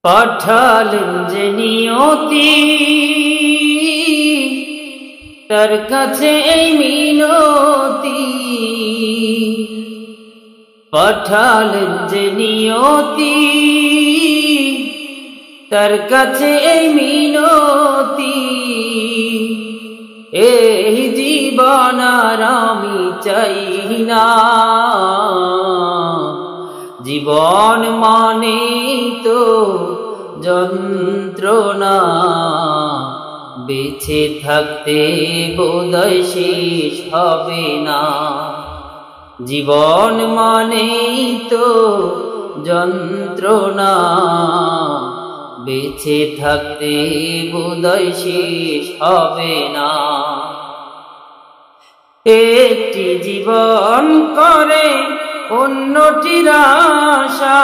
পাঠালেন যে নিয়তি তার কাছে এই মিনতি, পাঠালেন যে নিয়তি তার কাছে এই মিনতি। এই জীবন আর আমি চাই না, জীবন মানে তো যন্ত্রণা, বেঁচে থাকতে বোধহয় শেষ হবে না। জীবন মানে তো যন্ত্রণা, বেঁচে থাকতে বোধহয় শেষ হবে না। একটি জীবন করে অন্যটির আশা,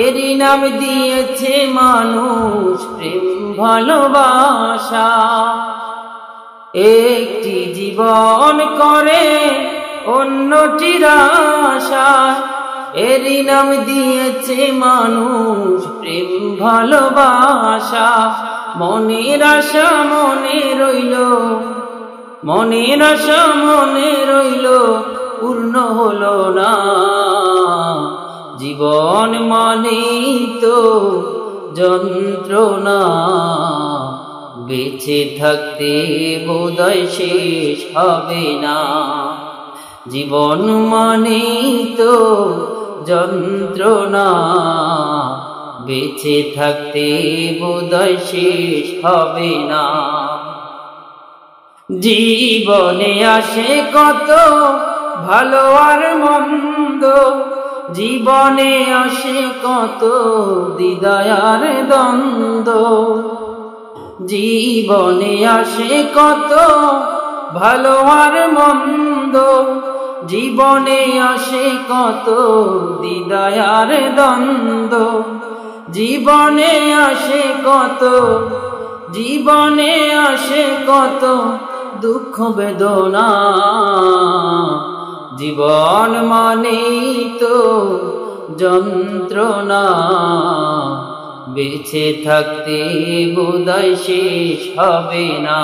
এরই নাম দিয়েছে মানুষ প্রেম ভালোবাসা। একটি জীবন করে অন্যটির আশা, এরই নাম দিয়েছে মানুষ প্রেম ভালোবাসা। মনের আশা মনে রইল, মনের আশা মনে রইল, পূর্ণ হলো না। জীবন মানেই তো যন্ত্রণা, বেঁচে থাকতে বোধহয় শেষ হবে না। জীবন মানেই তো যন্ত্রণা, বেঁচে থাকতে বোধহয় শেষ হবে না। জীবনে আসে কত ভালো আর মন্দ, জীবনে আসে কত দ্বিধা আর দ্বন্দ্ব। জীবনে আসে কত ভালো আর মন্দ, জীবনে আসে কত দ্বিধা আর দ্বন্দ্ব। জীবনে আসে কত, জীবনে আসে কত দুঃখ বেদনা। জীবন মানেই তো যন্ত্রণা, বেঁচে থাকতে বোধহয় শেষ হবে না।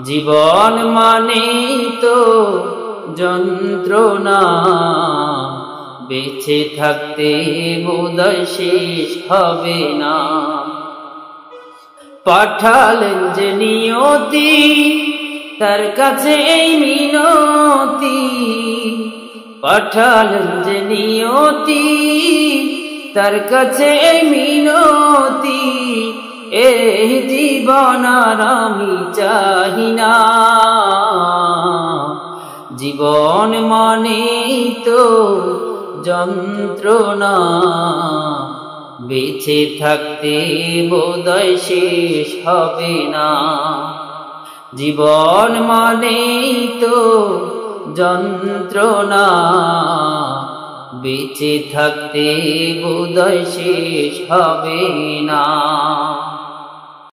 জীবন মানেই তো যন্ত্রণা, বেঁচে থাকতে বোধহয় শেষ হবে না। পাঠালেন যে নিয়তি তার কাছে এই মিনতি, পাঠালেন যে নিয়তি তার কাছে এই মিনতি। এই জীবন আর আমি চাই না, জীবন মানেই তো যন্ত্রণা, বেঁচে থাকতে বোধহয় শেষ হবে না। জীবন মানেই তো যন্ত্রণা, বেঁচে থাকতে বোধহয় শেষ হবে না।